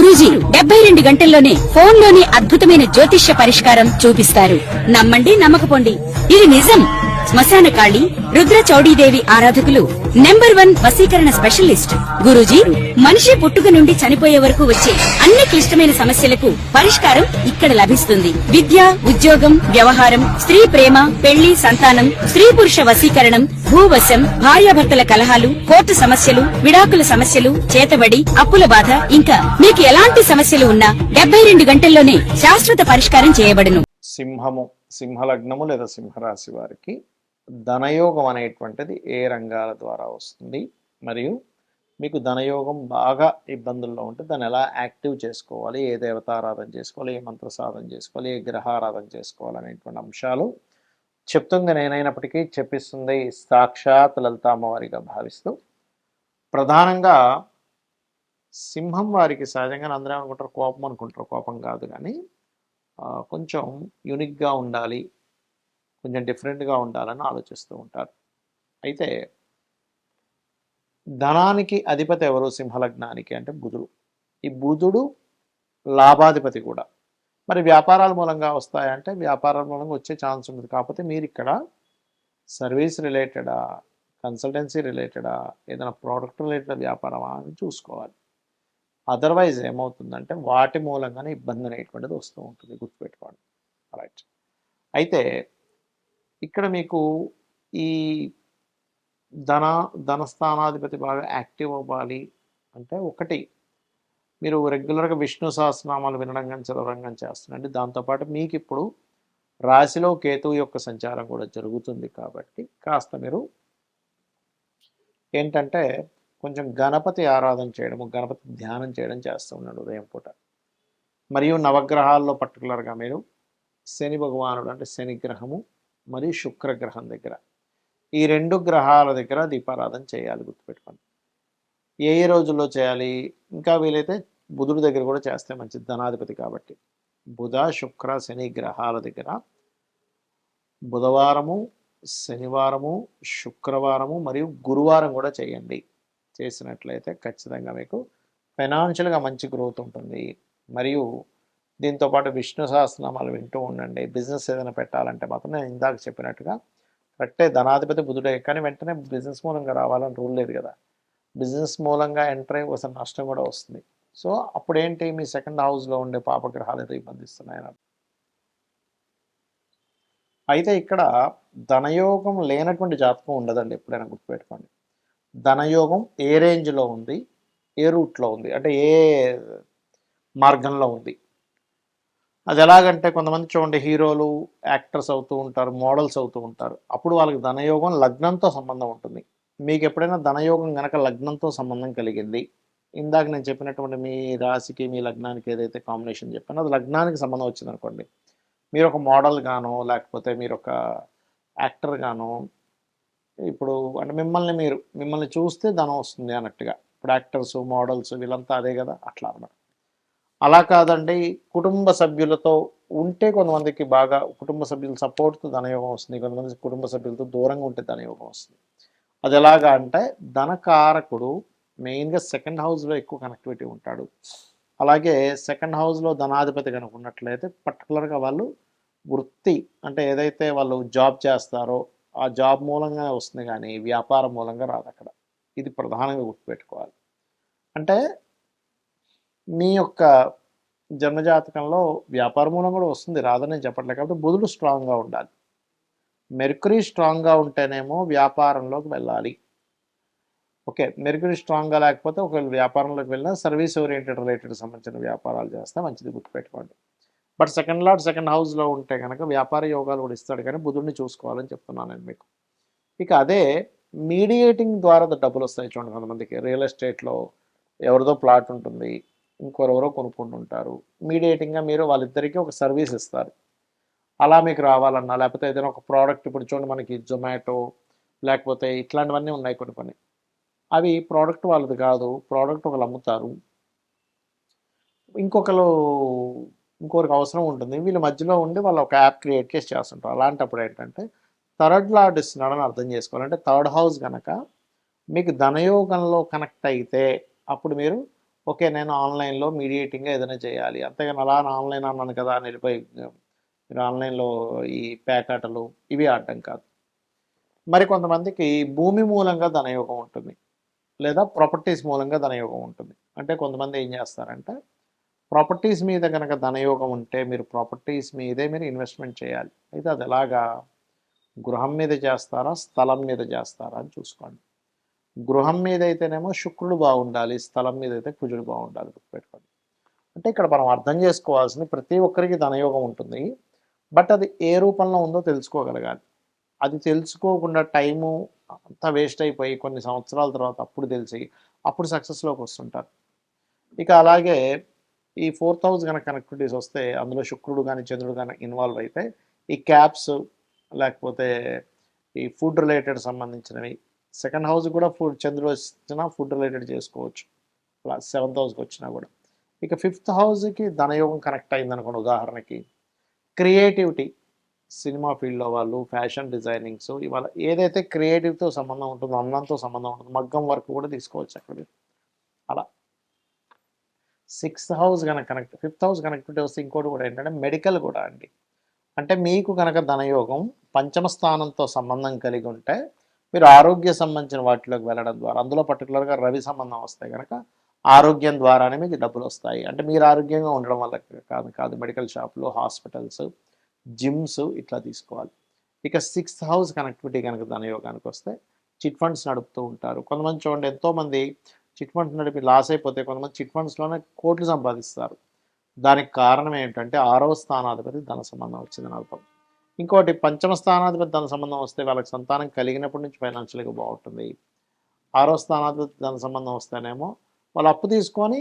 గురూజీ 72 గంటల్లోనే ఫోన్ లోని అద్భుతమైన జ్యోతిష్య పరిష్కారం చూపిస్తారు. నమ్మండి, నమ్మకపోండి, ఇది నిజం. శ్మశాన కాళి రుద్ర చౌడీదేవి ఆరాధకులు నంబర్ 1 వశీకరణ స్పెషలిస్ట్. గురూజీ మనిషి పుట్టుక నుండి చనిపోయే వరకు వచ్చే అన్ని క్లిష్టమైన సమస్యలకు పరిష్కారం ఇక్కడ లభిస్తుంది. విద్య, ఉద్యోగం, వ్యవహారం, స్త్రీ ప్రేమ, పెళ్లి, సంతానం, స్త్రీ పురుష వశీకరణం, భూవశం, భార్యాభర్తల కలహాలు, కోర్టు సమస్యలు, విడాకుల సమస్యలు, చేతబడి, అప్పుల బాధ, ఇంకా మీకు ఎలాంటి సమస్యలు ఉన్నా 72 గంటల్లోనే శాశ్వత పరిష్కారం చేయబడును. సింహము, సింహలగ్నము లేదా సింహరాశి వారికి ధనయోగం అనేటువంటిది ఏ రంగాల ద్వారా వస్తుంది, మరియు మీకు ధనయోగం బాగా ఇబ్బందుల్లో ఉంటే దాన్ని ఎలా యాక్టివ్ చేసుకోవాలి, ఏ దేవతారాధన చేసుకోవాలి, ఏ మంత్ర సాధన చేసుకోవాలి, ఏ గ్రహారాధన చేసుకోవాలి అనేటువంటి అంశాలు చెప్తుంది నేనైనప్పటికీ చెప్పిస్తుంది సాక్షాత్ లలిత అమ్మవారిగా భావిస్తూ. ప్రధానంగా సింహం వారికి సహజంగా అందరూ అనుకుంటారు కోపం అనుకుంటారు, కోపం కాదు, కానీ కొంచెం యూనిక్గా ఉండాలి, కొంచెం డిఫరెంట్గా ఉండాలని ఆలోచిస్తూ ఉంటారు. అయితే ధనానికి అధిపతి ఎవరు సింహలగ్నానికి అంటే బుధుడు. ఈ బుధుడు లాభాధిపతి కూడా. మరి వ్యాపారాల మూలంగా వస్తాయంటే వ్యాపారాల మూలంగా వచ్చే ఛాన్స్ ఉంటుంది. కాకపోతే మీరు ఇక్కడ సర్వీస్ రిలేటెడా, కన్సల్టెన్సీ రైటెడా, ఏదైనా ప్రోడక్ట్ రిలేటెడ్ వ్యాపారమా అని చూసుకోవాలి. అదర్వైజ్ ఏమవుతుందంటే వాటి మూలంగానే ఇబ్బంది అనేటువంటిది వస్తూ ఉంటుంది, గుర్తుపెట్టుకోండి. రైట్. అయితే ఇక్కడ మీకు ఈ ధనస్థానాధిపతి బాగా యాక్టివ్ అవ్వాలి అంటే, ఒకటి మీరు రెగ్యులర్గా విష్ణు సహస్రనామాలు వినడం కానీ చదవడం కానీ చేస్తున్నారండి. దాంతోపాటు మీకు ఇప్పుడు రాశిలో కేతువు యొక్క సంచారం కూడా జరుగుతుంది కాబట్టి కాస్త మీరు ఏంటంటే కొంచెం గణపతి ఆరాధన చేయడము, గణపతి ధ్యానం చేయడం చేస్తూ ఉన్నాడు ఉదయం పూట. మరియు నవగ్రహాల్లో పర్టికులర్గా మీరు శని భగవానుడు అంటే శని గ్రహము మరియు శుక్రగ్రహం దగ్గర, ఈ 2 గ్రహాల దగ్గర దీపారాధన చేయాలి, గుర్తుపెట్టుకోండి. ఏ రోజుల్లో చేయాలి, ఇంకా వీలైతే బుధుడి దగ్గర కూడా చేస్తే మంచిది, ధనాధిపతి కాబట్టి. బుధ, శుక్ర, శని గ్రహాల దగ్గర బుధవారము, శనివారము, శుక్రవారము మరియు గురువారం కూడా చేయండి. చేసినట్లయితే ఖచ్చితంగా మీకు ఫైనాన్షియల్గా మంచి గ్రోత్ ఉంటుంది. మరియు దీంతోపాటు విష్ణు సహస్రనామాలు వింటూ ఉండండి. బిజినెస్ ఏదైనా పెట్టాలంటే మాత్రం నేను ఇందాక చెప్పినట్టుగా కరెక్టే, ధనాధిపతి బుధుడే, కానీ వెంటనే బిజినెస్ మూలంగా రావాలని రూల్ లేదు కదా. బిజినెస్ మూలంగా ఎంటర్ అయ్యి ఒకసారి నష్టం కూడా వస్తుంది. సో అప్పుడేంటి, మీ సెకండ్ హౌస్లో ఉండే పాపగ్రహాలు ఏదో ఇబ్బందిస్తున్నాయని. అయితే ఇక్కడ ధనయోగం లేనటువంటి జాతకం ఉండదండి, ఎప్పుడైనా గుర్తుపెట్టుకోండి. ధనయోగం ఏ రేంజ్లో ఉంది, ఏ రూట్లో ఉంది, అంటే ఏ మార్గంలో ఉంది. అది ఎలాగంటే కొంతమంది చూడండి, హీరోలు, యాక్టర్స్ అవుతూ ఉంటారు, మోడల్స్ అవుతూ ఉంటారు. అప్పుడు వాళ్ళకి ధనయోగం లగ్నంతో సంబంధం ఉంటుంది. మీకు ఎప్పుడైనా ధనయోగం కనుక లగ్నంతో సంబంధం కలిగింది, ఇందాక నేను చెప్పినటువంటి మీ రాశికి మీ లగ్నానికి ఏదైతే కాంబినేషన్ చెప్పానో అది లగ్నానికి సంబంధం వచ్చింది అనుకోండి, మీరు ఒక మోడల్ గానో లేకపోతే మీరు ఒక యాక్టర్ గానో, ఇప్పుడు అంటే మిమ్మల్ని చూస్తే ధనం వస్తుంది అన్నట్టుగా. ఇప్పుడు యాక్టర్స్, మోడల్స్ వీళ్ళంతా అదే కదా, అట్లా అన్నమాట. అలా కాదండి, కుటుంబ సభ్యులతో ఉంటే కొంతమందికి బాగా కుటుంబ సభ్యుల సపోర్ట్తో ధనయోగం వస్తుంది, కొంతమంది కుటుంబ సభ్యులతో దూరంగా ఉంటే ధనయోగం వస్తుంది. అది ఎలాగా అంటే ధనకారకుడు మెయిన్గా సెకండ్ హౌస్లో ఎక్కువ కనెక్టివిటీ ఉంటాడు. అలాగే సెకండ్ హౌస్లో ధనాధిపతి కనుక ఉన్నట్లయితే పర్టికులర్గా వాళ్ళు వృత్తి అంటే ఏదైతే వాళ్ళు జాబ్ చేస్తారో ఆ జాబ్ మూలంగా వస్తుంది, కానీ వ్యాపారం మూలంగా రాదు అక్కడ. ఇది ప్రధానంగా గుర్తుపెట్టుకోవాలి. అంటే మీ యొక్క జన్మజాతకంలో వ్యాపార మూలం కూడా వస్తుంది, రాదని చెప్పట్లేదు. కాబట్టి బుధుడు స్ట్రాంగ్గా ఉండాలి. మెర్క్యూరీ స్ట్రాంగ్గా ఉంటేనేమో వ్యాపారంలోకి వెళ్ళాలి. ఓకే, మెర్క్యూరీ స్ట్రాంగ్గా లేకపోతే ఒకవేళ వ్యాపారంలోకి వెళ్ళినా సర్వీస్ ఓరియంటెడ్ రిలేటెడ్ సంబంధించిన వ్యాపారాలు చేస్తే మంచిది, గుర్తుపెట్టుకోండి. బట్ సెకండ్ లార్డ్ సెకండ్ హౌస్లో ఉంటే కనుక వ్యాపార యోగాలు కూడా ఇస్తాడు, కానీ బుధుడిని చూసుకోవాలని చెప్తున్నాను నేను మీకు. ఇక అదే మీడియేటింగ్ ద్వారా డబ్బులు వస్తాయి చూడండి. కొంతమందికి రియల్ ఎస్టేట్లో ఎవరిదో ప్లాట్ ఉంటుంది, ఇంకొరెవరో కొనుక్కుంటుంటారు. మీడియేటింగ్గా మీరు వాళ్ళిద్దరికీ ఒక సర్వీస్ ఇస్తారు. అలా మీకు రావాలన్నా, లేకపోతే ఏదైనా ఒక ప్రోడక్ట్, ఇప్పుడు చూడండి మనకి జొమాటో లేకపోతే ఇట్లాంటివన్నీ ఉన్నాయి కొన్ని. అవి ప్రోడక్ట్ వాళ్ళది కాదు, ప్రోడక్ట్ ఒకరు అమ్ముతారు, ఇంకొకరికి అవసరం ఉంటుంది, వీళ్ళ మధ్యలో ఉండి వాళ్ళు ఒక యాప్ క్రియేట్ చేసి చేస్తుంటారు. అలాంటప్పుడు ఏంటంటే థర్డ్ లార్డ్ ఇస్తున్నాడని అర్థం చేసుకోవాలంటే థర్డ్ హౌస్ కనుక మీకు ధనయోగంలో కనెక్ట్ అయితే అప్పుడు మీరు ఓకే నేను ఆన్లైన్లో మీడియేటింగ్గా ఏదైనా చేయాలి, అంతేగాని అలా ఆన్లైన్ అన్నాను కదా అని వెళ్ళిపోయి మీరు ఆన్లైన్లో ఈ పేకాటలు ఇవి ఆడటం కాదు. మరి కొంతమందికి భూమి మూలంగా ధనయోగం ఉంటుంది, లేదా ప్రాపర్టీస్ మూలంగా ధనయోగం ఉంటుంది. అంటే కొంతమంది ఏం చేస్తారంటే ప్రాపర్టీస్ మీద కనుక ధనయోగం ఉంటే మీరు ప్రాపర్టీస్ మీదే మీరు ఇన్వెస్ట్మెంట్ చేయాలి. అయితే అది ఎలాగా, గృహం మీద చేస్తారా స్థలం మీద చేస్తారా అని చూసుకోండి. గృహం మీద అయితేనేమో శుక్రుడు బాగుండాలి, స్థలం మీద అయితే కుజుడు బాగుండాలి, గుర్తుపెట్టుకోండి. అంటే ఇక్కడ మనం అర్థం చేసుకోవాల్సింది ప్రతి ఒక్కరికి ధనయోగం ఉంటుంది, బట్ అది ఏ రూపంలో ఉందో తెలుసుకోగలగాలి. అది తెలుసుకోకుండా టైము అంతా వేస్ట్ అయిపోయి కొన్ని సంవత్సరాల తర్వాత అప్పుడు తెలిసి అప్పుడు సక్సెస్లోకి వస్తుంటారు. ఇక అలాగే ఈ 4th హౌస్ కనుక కనెక్టివిటీస్ వస్తే అందులో శుక్రుడు కానీ చంద్రుడు కానీ ఇన్వాల్వ్ అయితే ఈ క్యాప్స్ లేకపోతే ఈ ఫుడ్ రిలేటెడ్ సంబంధించినవి, సెకండ్ హౌస్ కూడా ఫుడ్ చంద్రుడు వచ్చినా ఫుడ్ రిలేటెడ్ చేసుకోవచ్చు, అలా 7th హౌస్కి వచ్చినా కూడా. ఇక 5th హౌస్కి ధనయోగం కనెక్ట్ అయింది అనుకోండి, ఉదాహరణకి క్రియేటివిటీ, సినిమా ఫీల్డ్లో వాళ్ళు, ఫ్యాషన్ డిజైనింగ్స్, ఇవాళ ఏదైతే క్రియేటివ్తో సంబంధం ఉంటుందో, అందంతో సంబంధం ఉంటుందో, మగ్గం వర్క్ కూడా తీసుకోవచ్చు అక్కడ. అలా 6th హౌస్ కనుక కనెక్ట్ 5th హౌస్ కనెక్టివిటీ వస్తే ఇంకోటి కూడా ఏంటంటే మెడికల్ కూడా అండి. అంటే మీకు కనుక ధనయోగం పంచమ స్థానంతో సంబంధం కలిగి ఉంటే మీరు ఆరోగ్య సంబంధించిన వాటిలోకి వెళ్ళడం ద్వారా, అందులో పర్టికులర్గా రవి సంబంధం వస్తే కనుక ఆరోగ్యం ద్వారానే మీకు డబ్బులు వస్తాయి. అంటే మీరు ఆరోగ్యంగా ఉండడం వల్ల కాదు మెడికల్ షాపులు, హాస్పిటల్స్, జిమ్స్ ఇట్లా తీసుకోవాలి. ఇక 6th హౌస్ కనెక్టివిటీ కనుక ధనయోగానికి వస్తే చిట్ ఫండ్స్ నడుపుతూ ఉంటారు కొంతమంది. చూడండి ఎంతోమంది చిట్ ఫండ్స్ నడిపి లాస్ అయిపోతే కొంతమంది చిట్ ఫండ్స్లోనే కోట్లు సంపాదిస్తారు. దానికి కారణం ఏంటంటే 6వ స్థానాధిపతి ధన సంబంధం వచ్చిందని అర్థం. ఇంకోటి పంచమ స్థానాధిపతి ధన సంబంధం వస్తే వాళ్ళకి సంతానం కలిగినప్పటి నుంచి ఫైనాన్షియల్గా బాగుంటుంది. 6వ స్థానాధిపతి ధన సంబంధం వస్తేనేమో వాళ్ళు అప్పు తీసుకొని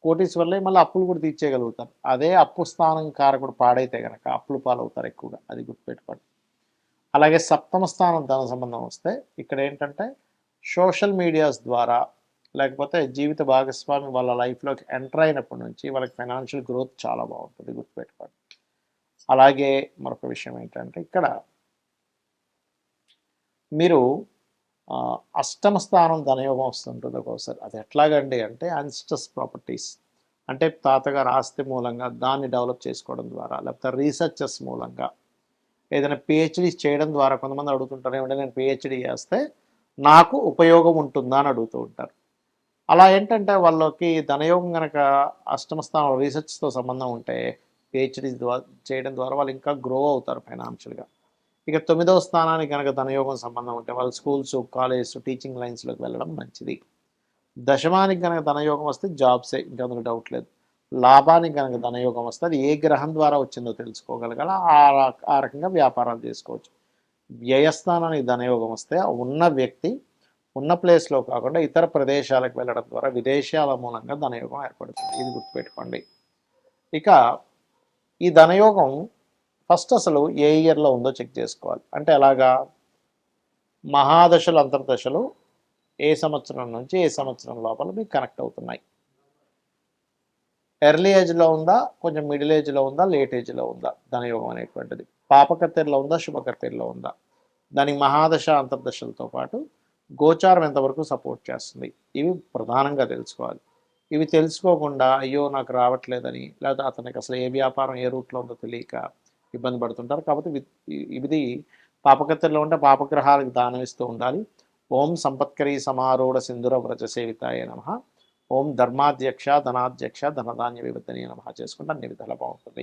కోటీశ్వర్లే మళ్ళీ అప్పులు కూడా తీర్చేయగలుగుతారు. అదే అప్పు స్థానం కారకుడు పాడైతే కనుక అప్పులు పాలవుతారు ఎక్కువగా, అది గుర్తుపెట్టుకోండి. అలాగే 7వ స్థానం ధన సంబంధం వస్తే ఇక్కడ ఏంటంటే సోషల్ మీడియాస్ ద్వారా లేకపోతే జీవిత భాగస్వామి వాళ్ళ లైఫ్లోకి ఎంటర్ అయినప్పటి నుంచి వాళ్ళకి ఫైనాన్షియల్ గ్రోత్ చాలా బాగుంటుంది, గుర్తుపెట్టుకోండి. అలాగే మరొక విషయం ఏంటంటే ఇక్కడ మీరు అష్టమ స్థానం ధనయోగం వస్తుంటుంది ఒక్కోసారి. అది ఎట్లాగండి అంటే అన్స్టస్ ప్రాపర్టీస్, అంటే తాతగారు ఆస్తి మూలంగా దాన్ని డెవలప్ చేసుకోవడం ద్వారా, లేకపోతే రీసెర్చెస్ మూలంగా, ఏదైనా పిహెచ్డి చేయడం ద్వారా. కొంతమంది అడుగుతుంటారు ఏమంటే నేను పిహెచ్డి చేస్తే నాకు ఉపయోగం ఉంటుందా అని అడుగుతూ ఉంటారు. అలా ఏంటంటే వాళ్ళకి ధనయోగం కనుక అష్టమ స్థానం రీసెర్చ్తో సంబంధం ఉంటే పిహెచ్డి చేయడం ద్వారా వాళ్ళు ఇంకా గ్రో అవుతారు ఫైనాన్షియల్గా. ఇక 9వ స్థానానికి కనుక ధనయోగం సంబంధం ఉంటే వాళ్ళు స్కూల్స్, కాలేజెస్, టీచింగ్ లైన్స్లోకి వెళ్ళడం మంచిది. దశమానికి కనుక ధనయోగం వస్తే జాబ్సే, ఇంకా అందులో డౌట్ లేదు. లాభానికి కనుక ధనయోగం వస్తే అది ఏ గ్రహం ద్వారా వచ్చిందో తెలుసుకోగలగాల, ఆ రకంగా వ్యాపారాలు చేసుకోవచ్చు. వ్యయస్థానానికి ధనయోగం వస్తే ఉన్న వ్యక్తి ఉన్న ప్లేస్లో కాకుండా ఇతర ప్రదేశాలకు వెళ్ళడం ద్వారా విదేశాల మూలంగా ధనయోగం ఏర్పడుతుంది, ఇది గుర్తుపెట్టుకోండి. ఇక ఈ ధనయోగం ఫస్ట్ అసలు ఏ ఇయర్లో ఉందో చెక్ చేసుకోవాలి. అంటే ఎలాగా, మహాదశలు అంతర్దశలు ఏ సంవత్సరం నుంచి ఏ సంవత్సరం లోపల మీకు కనెక్ట్ అవుతున్నాయి. ఎర్లీ ఏజ్లో ఉందా, కొంచెం మిడిల్ ఏజ్లో ఉందా, లేట్ ఏజ్లో ఉందా ధనయోగం అనేటువంటిది, పాపకత్తెరలో ఉందా, శుభకత్తెరలో ఉందా, దానికి మహాదశ అంతర్దశలతో పాటు గోచారం ఎంతవరకు సపోర్ట్ చేస్తుంది, ఇవి ప్రధానంగా తెలుసుకోవాలి. ఇవి తెలుసుకోకుండా అయ్యో నాకు రావట్లేదని, లేదా అతనికి అసలు ఏ వ్యాపారం ఏ రూట్లో ఉందో తెలియక ఇబ్బంది పడుతుంటారు. కాబట్టి ఇది పాపకత్తెరలో ఉంటే పాపగ్రహాలకు దానం ఇస్తూ ఉండాలి. ఓం సంపత్కరీ సమారూఢ సింధుర వ్రజ సేవితాయ నమః, ఓం ధర్మాధ్యక్ష ధనాధ్యక్ష ధనధాన్య వివర్ధనీయ నమః చేసుకుంటే అన్ని విధాలా బాగుంటుంది.